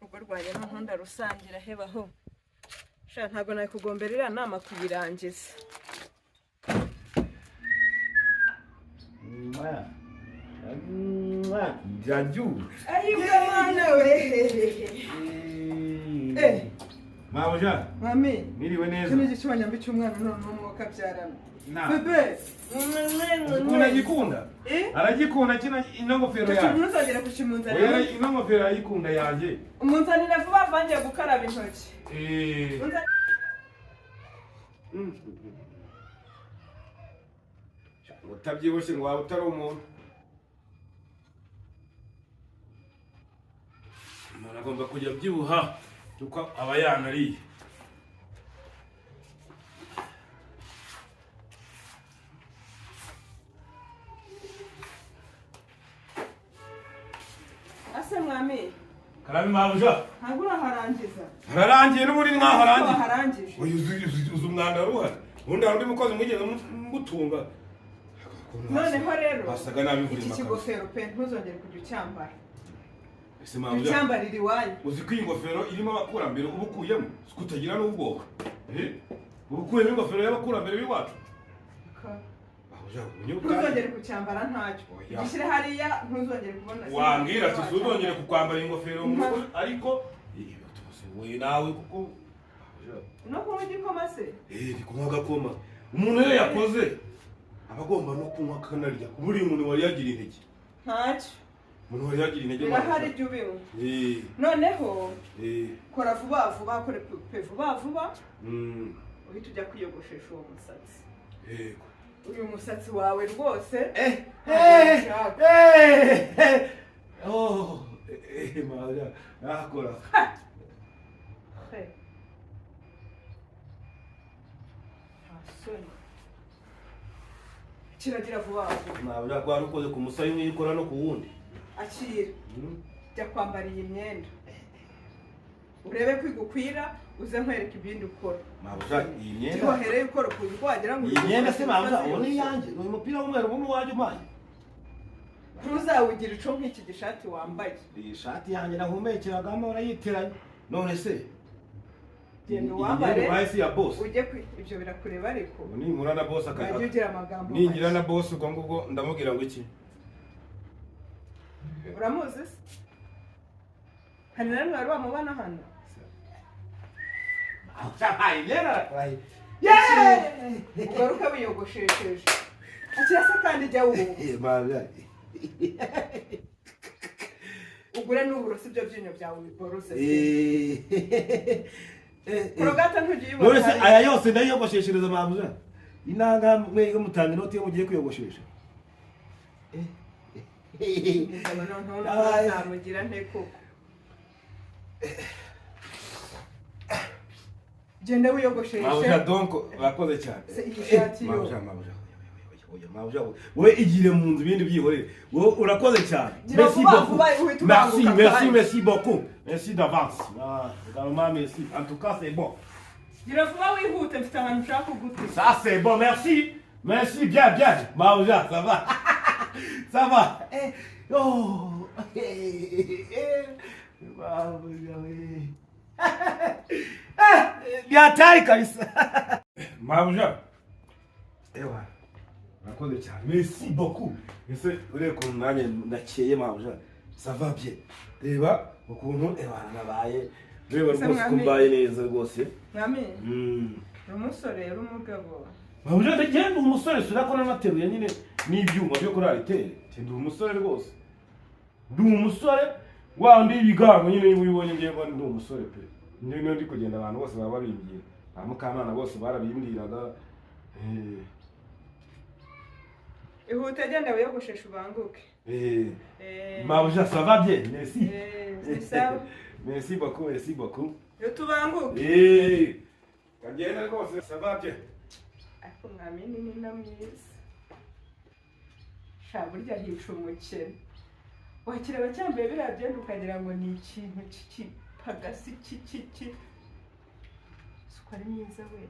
Uko rwanya n'unkunda rusangira hebaho. Sha ntago nakugomberera nama kuyirangiza. Jaju. Ayibwa mwana we. Mabuja. Mami. Niriwe neza. Kino gicubanya mbi cy'umwana none umwuka byarana. Bebe. Unagikunda? Aragikunda kino inongofero yawe. Ntuzongera kukimunzanira. Oya inongofero ayikunda yaje. Umunzanira vuba vangiye gukaraba intoki. Utabyibushye ngo waba utari umuntu. Umuntu agomba kujya byibuha kuko aba yanariye. Ase mwami. Karabi mabuja. Ntabwo uraharangiza. Hararangiye n'uburi mwaharangije. Harangije. Uyu umwanda ruhari. Undi hari mukozi mugeze mutunga. Noneho rero. Basaga nabi buri Iki kigofero pe ntuzongere kujya ucyambara. Ese mabuja. Ucyambarira iwanyu. Uzi ko iyi ngofero irimo abakurambere ubukuyemo. Kutagira n'ubwoba. Ubukuyemo ingofero y'abakurambere b'iwacu. Ntuzongere kucyambara ntacyo. Gishyire hariya ntuzongere kubona. Wambwira ati ntuzongere kukwambara ingofero ariko we nawe kuko no kunywa igikoma se? Ndi kunywa agakoma. Umuntu rero yakoze abagomba no kunywa akanarya. Buri muntu wari yagira intege. Ntacyo. Umuntu wari yagira intege. Birahari ibyo ubinywa. Noneho kora vuba vuba, kore pe vuba vuba. Uhita ujya kwiyogoshesha uwo musatsi. Yego. Uyu musatsi wawe rwose Mabuja nakora. Kiragira vuba vuba. Mabuja kwa rukoze ku musayi n'ikora no ku wundi. Akira. Jya kwambara iyi myenda. Urebe kwigukwira uze nkwereka ibindi ukora. Mabuja iyi myenda. Tibohereye ukora ukuntu wagira ngo iyi myenda se mabuja ubone yanjye. Uyu mupira w'umweru ubone waje umaye. Ntuzawugira ico nk'iki gishati wambaye. Iyi shati yanjye nahumekeragamo urayitiranye. None se genda wambare bahisi ya boss. Ujye ibyo birakureba ariko. Ni mura na boss akaje. Ugira amagambo. Ningira na boss ubwo ngubwo ndamubwira ngo iki? Uramuzi se? Hani nari wari wamubana hano? Chapai lera kwai. Ugaruka wiyogoshesheje. Akira se kandi jya ubu. Mabuja. Ugure n'uburoso ibyo byinyo byawe biborose. Kurogata ntugiye ubona. None se aya yose ndayiyogosheshereza mabuja. Inanga mwe mutanga inoti yo mugiye kwiyogoshesha. Namugira nte koko. Genda wiyogosheshe. Mabuja donc bakoze cyane. Mabuja. Mabuja wowe igire mu nzu ibindi byihorere. Wowe urakoze cyane. Merci beaucoup. Merci d'avance. Vraiment merci. En tout cas c'est bon. Gira vuba wihute mfite ahantu ushaka kuguti. Ça c'est bon, merci. Merci bien. Mabuja, ça va. Ça va. Oh. Mabuja. Bien taille kabisa. Mabuja. Ewa. Nakoze cyane. Merci beaucoup. Ese ure ko nanye nakeye mabuja. Ça va bien. Reba ukuntu nabaye. Reba rwose kumbaye neza rwose. Mwami. Umusore umugabo. Mabuja ndagenda umusore sirakona nateruye nyine n'ibyuma byo kuri aritere. Ndi umusore rwose. Ndi umusore wandi ibigango nyine wibonye ngiye ngo ndi umusore pe. Ndi kugenda abantu bose baba babimbira. Amukamana bose barabimbiraga. Ihute genda wiyogoshesha ubanguke. Mabuja ça va bien, merci. C'est ça. Merci beaucoup. Yo tubanguke. Kagenda rwose ça va bien. Ariko mwami ni namyiza. Sha burya hica umukene. Wakireba cyambaye biriya byenda ukagira ngo ni ikintu cy'ikipagasi cy'iki. Suko ari myiza we.